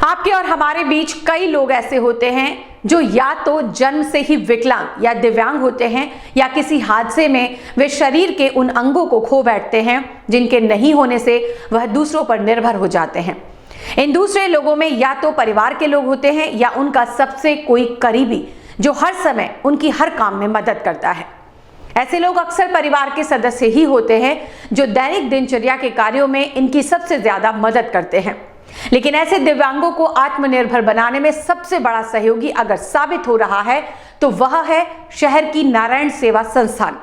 आपके और हमारे बीच कई लोग ऐसे होते हैं जो या तो जन्म से ही विकलांग या दिव्यांग होते हैं या किसी हादसे में वे शरीर के उन अंगों को खो बैठते हैं जिनके नहीं होने से वह दूसरों पर निर्भर हो जाते हैं। इन दूसरे लोगों में या तो परिवार के लोग होते हैं या उनका सबसे कोई करीबी जो हर समय उनकी हर काम में मदद करता है। ऐसे लोग अक्सर परिवार के सदस्य ही होते हैं जो दैनिक दिनचर्या के कार्यों में इनकी सबसे ज्यादा मदद करते हैं। लेकिन ऐसे दिव्यांगों को आत्मनिर्भर बनाने में सबसे बड़ा सहयोगी अगर साबित हो रहा है तो वह है शहर की नारायण सेवा संस्थान।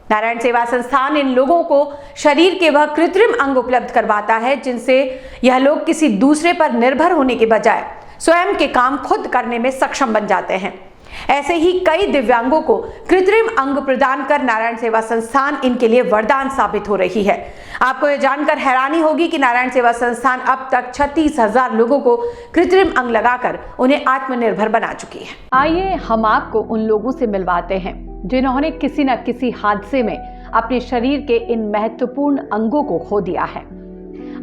नारायण सेवा संस्थान इन लोगों को शरीर के वह कृत्रिम अंग उपलब्ध करवाता है जिनसे यह लोग किसी दूसरे पर निर्भर होने के बजाय स्वयं के काम खुद करने में सक्षम बन जाते हैं। ऐसे ही कई दिव्यांगों को कृत्रिम अंग प्रदान कर नारायण सेवा संस्थान इनके लिए वरदान साबित हो रही है। आपको यह जानकर हैरानी होगी कि नारायण सेवा संस्थान अब तक 36,000 लोगों को कृत्रिम अंग लगाकर उन्हें आत्मनिर्भर बना चुकी है। आइए हम आपको उन लोगों से मिलवाते हैं जिन्होंने किसी न किसी हादसे में अपने शरीर के इन महत्वपूर्ण अंगों को खो दिया है।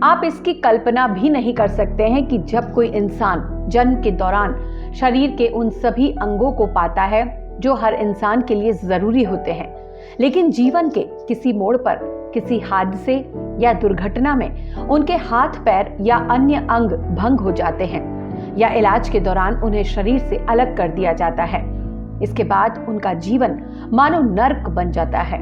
आप इसकी कल्पना भी नहीं कर सकते हैं कि जब कोई इंसान जन्म के दौरान शरीर के उन सभी अंगों को पाता है जो हर इंसान के लिए जरूरी होते हैं, लेकिन जीवन के किसी मोड़ पर किसी हादसे या दुर्घटना में उनके हाथ पैर या अन्य अंग भंग हो जाते हैं या इलाज के दौरान उन्हें शरीर से अलग कर दिया जाता है। इसके बाद उनका जीवन मानो नर्क बन जाता है।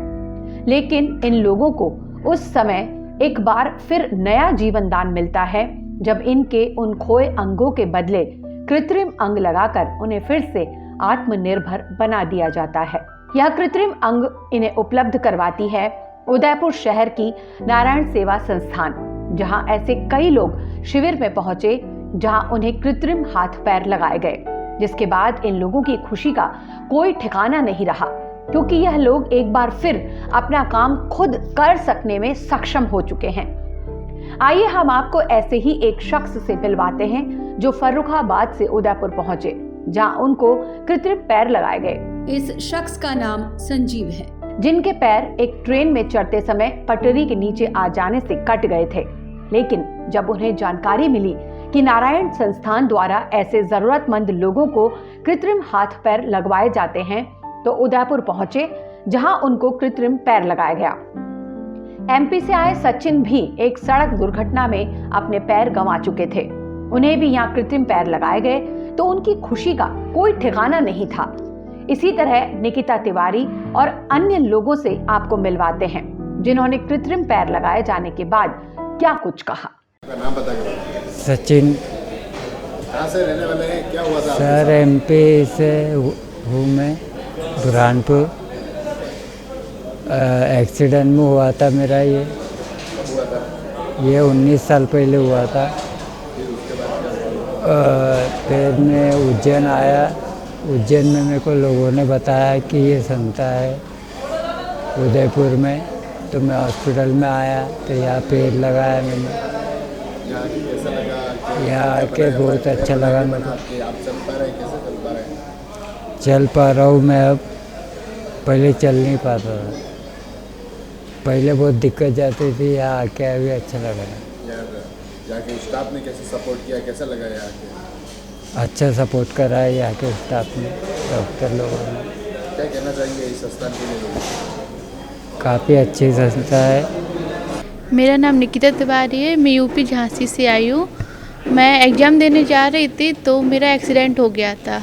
लेकिन इन लोगों को उस समय एक बार फिर नया जीवन दान मिलता है जब इनके उन खोए अंगों के बदले कृत्रिम अंग लगाकर उन्हें फिर से आत्मनिर्भर बना दिया जाता है। यह कृत्रिम अंग इन्हें उपलब्ध करवाती है उदयपुर शहर की नारायण सेवा संस्थान, जहां ऐसे कई लोग शिविर में पहुंचे जहां उन्हें कृत्रिम हाथ पैर लगाए गए, जिसके बाद इन लोगों की खुशी का कोई ठिकाना नहीं रहा क्योंकि यह लोग एक बार फिर अपना काम खुद कर सकने में सक्षम हो चुके हैं। आइए हम आपको ऐसे ही एक शख्स से मिलवाते हैं जो फर्रुखाबाद से उदयपुर पहुंचे जहां उनको कृत्रिम पैर लगाए गए। इस शख्स का नाम संजीव है, जिनके पैर एक ट्रेन में चढ़ते समय पटरी के नीचे आ जाने से कट गए थे। लेकिन जब उन्हें जानकारी मिली कि नारायण संस्थान द्वारा ऐसे जरूरतमंद लोगों को कृत्रिम हाथ पैर लगवाए जाते हैं तो उदयपुर पहुंचे जहां उनको कृत्रिम पैर लगाया गया। एमपी से आए सचिन भी एक सड़क दुर्घटना में अपने पैर गंवा चुके थे। उन्हें भी यहाँ कृत्रिम पैर लगाए गए तो उनकी खुशी का कोई ठिकाना नहीं था। इसी तरह निकिता तिवारी और अन्य लोगों से आपको मिलवाते हैं जिन्होंने कृत्रिम पैर लगाए जाने के बाद क्या कुछ कहा। नाम बता। सचिन। कहाँ से रहने वाले हैं, क्या हुआ था? सर एमपी से हूँ मैं, बुरहानपुर। एक्सीडेंट में हुआ था मेरा ये 19 साल पहले हुआ था। फिर मैं उज्जैन आया। उज्जैन में मेरे को लोगों ने बताया कि ये संस्था है उदयपुर में, तो मैं हॉस्पिटल में आया तो यहाँ पैर लगाया मैंने। यहाँ आके बहुत अच्छा लगा मेरे को। आप चल पा रहे हैं? कैसे चल पा रहे हैं? चल पा रहा हूँ मैं अब, पहले चल नहीं पाता था, पहले बहुत दिक्कत जाती थी। यहाँ आके अभी अच्छा लग रहा है। जाके स्टाफ ने कैसे सपोर्ट किया, कैसा लगा यहाँ के? अच्छा सपोर्ट करा है यहाँ के स्टाफ ने, डॉक्टर लोगों ने। क्या कहना चाहेंगे इस संस्थान के लिए? काफ़ी अच्छी संस्था है। मेरा नाम निकिता तिवारी है, मैं यूपी झांसी से आई हूँ। मैं एग्ज़ाम देने जा रही थी तो मेरा एक्सीडेंट हो गया था,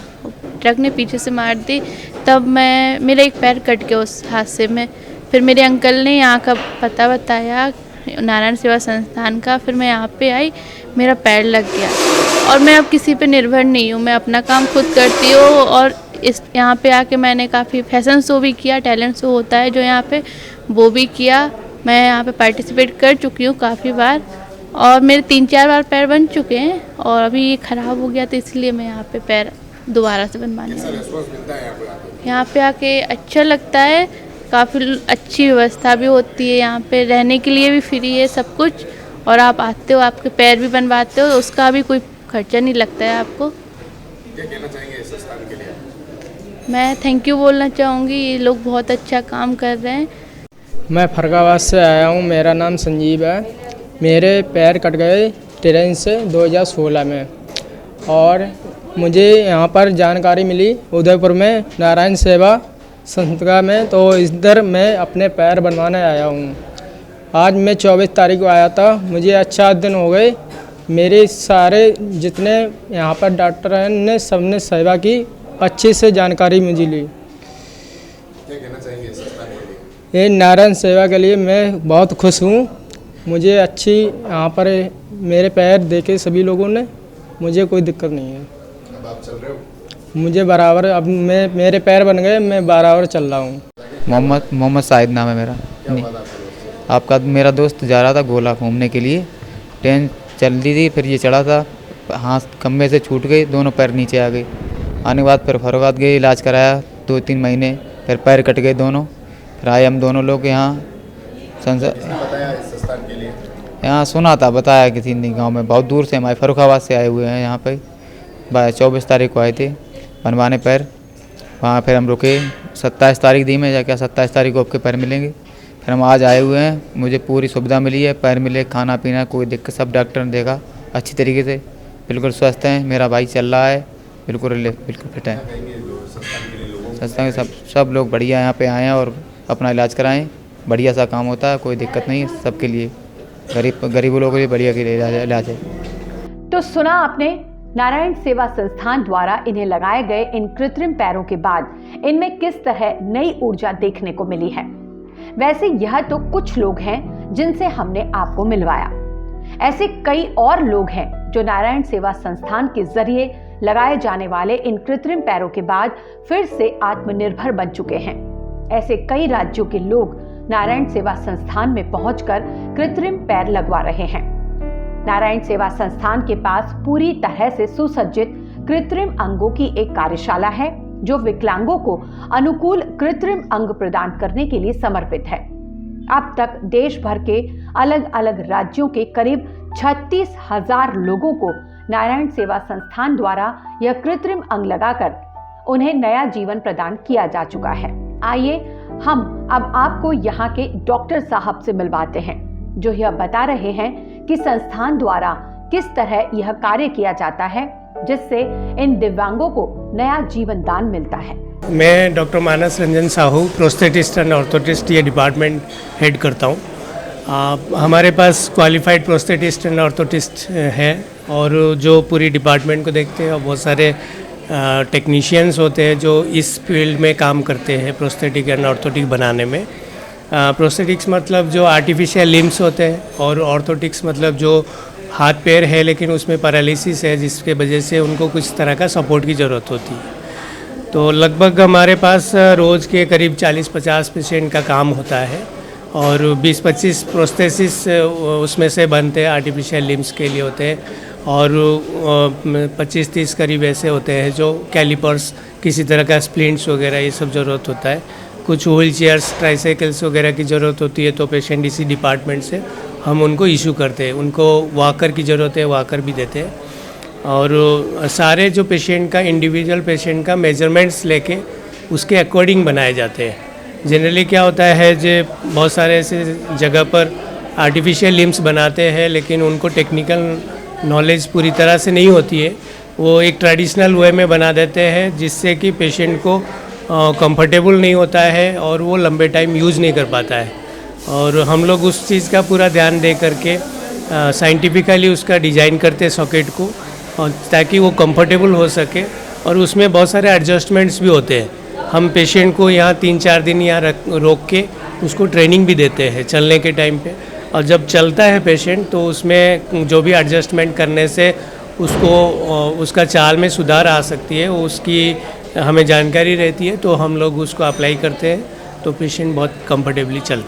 ट्रक ने पीछे से मार दी। तब मेरा एक पैर कट गया उस हादसे में। फिर मेरे अंकल ने यहाँ का पता बताया नारायण सेवा संस्थान का, फिर मैं यहाँ पे आई, मेरा पैर लग गया और मैं अब किसी पे निर्भर नहीं हूँ, मैं अपना काम खुद करती हूँ। और इस यहाँ पे आके मैंने काफ़ी फैशन शो भी किया, टैलेंट शो होता है जो यहाँ पे, वो भी किया। मैं यहाँ पे पार्टिसिपेट कर चुकी हूँ काफ़ी बार और मेरे 3-4 बार पैर बन चुके हैं और अभी ये ख़राब हो गया तो इसलिए मैं यहाँ पे पैर दोबारा से बनवाने यहाँ पे आके अच्छा लगता है। काफ़ी अच्छी व्यवस्था भी होती है यहाँ पे, रहने के लिए भी फ्री है सब कुछ, और आप आते हो आपके पैर भी बनवाते हो, उसका भी कोई खर्चा नहीं लगता है आपको। क्या कहना चाहेंगे इस संस्थान के लिए? मैं थैंक यू बोलना चाहूँगी, ये लोग बहुत अच्छा काम कर रहे हैं। मैं फर्रुखाबाद से आया हूँ, मेरा नाम संजीव है। मेरे पैर कट गए ट्रेन से 2016 में। और मुझे यहाँ पर जानकारी मिली उदयपुर में नारायण सेवा संस्था में, तो इधर मैं अपने पैर बनवाने आया हूँ। आज मैं 24 तारीख को आया था। मुझे अच्छा दिन हो गए। मेरे सारे जितने यहाँ पर डॉक्टर हैं ने सबने सेवा की, अच्छी से जानकारी मुझे ली। क्या कहना चाहेंगे इस संस्थान के लिए? ये नारायण सेवा के लिए मैं बहुत खुश हूँ। मुझे अच्छी यहाँ पर मेरे पैर देखे सभी लोगों ने, मुझे कोई दिक्कत नहीं है। अब आप चल रहे हो? मुझे बराबर अब मेरे पैर बन गए, मैं बराबर चल रहा हूँ। मोहम्मद साहिद नाम है मेरा। क्या बात आपका दोस्त? आपका मेरा दोस्त जा रहा था गोला घूमने के लिए, ट्रेन चल रही थी, फिर ये चढ़ा था, हाथ खम्भे से छूट गए, दोनों पैर नीचे आ गए। आने के बाद फिर फरोगाबाद गए, इलाज कराया 2-3 महीने, फिर पैर कट गए दोनों। फिर आए हम दोनों लोग यहाँ किसने बताया इस संस्थान के लिए? यहाँ सुना था, बताया किसी ने गांव में, बहुत दूर से हमारे फरुखाबाद से आए हुए हैं यहाँ पे। 24 तारीख को आए थे बनवाने पैर। वहाँ फिर हम रुके, 27 तारीख दी में जाके 27 तारीख को आपके पैर मिलेंगे। फिर हम आज आए हुए हैं, मुझे पूरी सुविधा मिली है, पैर मिले, खाना पीना कोई दिक्कत, सब डॉक्टर ने देखा अच्छी तरीके से, बिल्कुल स्वस्थ हैं। मेरा भाई चल रहा है, बिल्कुल फिट है। संस्था के सब लोग बढ़िया यहाँ पे आए हैं और अपना इलाज कराएं। बढ़िया सा काम होता है, कोई दिक्कत नहीं है सबके लिए, गरीब लोगों के लिए बढ़िया के इलाज है। तो सुना आपने, नारायण सेवा संस्थान द्वारा इन्हें लगाए गए इन कृत्रिम पैरों के बाद इनमें किस तरह नई ऊर्जा देखने को मिली है। वैसे यह तो कुछ लोग हैं जिनसे हमने आपको मिलवाया। ऐसे कई और लोग हैं जो नारायण सेवा संस्थान के जरिए लगाए जाने वाले इन कृत्रिम पैरों के बाद फिर से आत्मनिर्भर बन चुके हैं। ऐसे कई राज्यों के लोग नारायण सेवा संस्थान में पहुंचकर कृत्रिम पैर लगवा रहे हैं। नारायण सेवा संस्थान के पास पूरी तरह से सुसज्जित कृत्रिम अंगों की एक कार्यशाला है जो विकलांगों को अनुकूल कृत्रिम अंग प्रदान करने के लिए समर्पित है। अब तक देश भर के अलग अलग राज्यों के करीब 36,000 लोगों को नारायण सेवा संस्थान द्वारा यह कृत्रिम अंग लगाकर उन्हें नया जीवन प्रदान किया जा चुका है। आइए हम अब आपको यहाँ के डॉक्टर साहब से मिलवाते हैं जो यह बता रहे हैं कि संस्थान द्वारा किस तरह यह कार्य किया जाता है जिससे इन दिव्यांगों को नया जीवन दान मिलता है। मैं doctor Manas Ranjan Sahu, prosthetist and orthotist ये डिपार्टमेंट हेड करता हूँ। हमारे पास क्वालिफाइड प्रोस्थेटिस्ट एंड ऑर्थोटिस्ट है और जो पूरी डिपार्टमेंट को देखते हैं और बहुत सारे टेक्नीशियंस होते हैं जो इस फील्ड में काम करते हैं प्रोस्थेटिक एंड ऑर्थोटिक बनाने में। प्रोस्थेटिक्स मतलब जो आर्टिफिशियल लिम्स होते हैं और ऑर्थोटिक्स मतलब जो हाथ पैर है लेकिन उसमें पैरालिसिस है जिसके वजह से उनको कुछ तरह का सपोर्ट की ज़रूरत होती है। तो लगभग हमारे पास रोज़ के करीब 40-50 पेशेंट का काम होता है और 20-25 प्रोस्थेसिस उसमें से बनते हैं, आर्टिफिशियल लिम्स के लिए होते हैं और 25-30 करीब ऐसे होते हैं जो कैलिपर्स, किसी तरह का स्प्लिंट्स वगैरह ये सब ज़रूरत होता है। कुछ व्हील चेयर्स, ट्राइसाइकिल्स वगैरह की ज़रूरत होती है तो पेशेंट इसी डिपार्टमेंट से हम उनको इशू करते हैं। उनको वॉकर की ज़रूरत है, वॉकर भी देते हैं और सारे जो पेशेंट का इंडिविजुअल पेशेंट का मेजरमेंट्स लेके उसके अकॉर्डिंग बनाए जाते हैं। जनरली क्या होता है जो बहुत सारे ऐसे जगह पर आर्टिफिशियल लिम्स बनाते हैं लेकिन उनको टेक्निकल नॉलेज पूरी तरह से नहीं होती है, वो एक ट्रेडिशनल वे में बना देते हैं जिससे कि पेशेंट को कंफर्टेबल नहीं होता है और वो लंबे टाइम यूज़ नहीं कर पाता है। और हम लोग उस चीज़ का पूरा ध्यान दे करके साइंटिफिकली उसका डिज़ाइन करते हैं सॉकेट को और ताकि वो कंफर्टेबल हो सके और उसमें बहुत सारे एडजस्टमेंट्स भी होते हैं। हम पेशेंट को यहाँ 3-4 दिन यहाँ रोक के उसको ट्रेनिंग भी देते हैं चलने के टाइम पे और जब चलता है पेशेंट तो उसमें जो भी एडजस्टमेंट करने से उसको उसका चाल में सुधार आ सकती है, उसकी हमें जानकारी रहती है तो हम लोग उसको अप्लाई करते हैं तो पेशेंट बहुत कंफर्टेबली चलते हैं।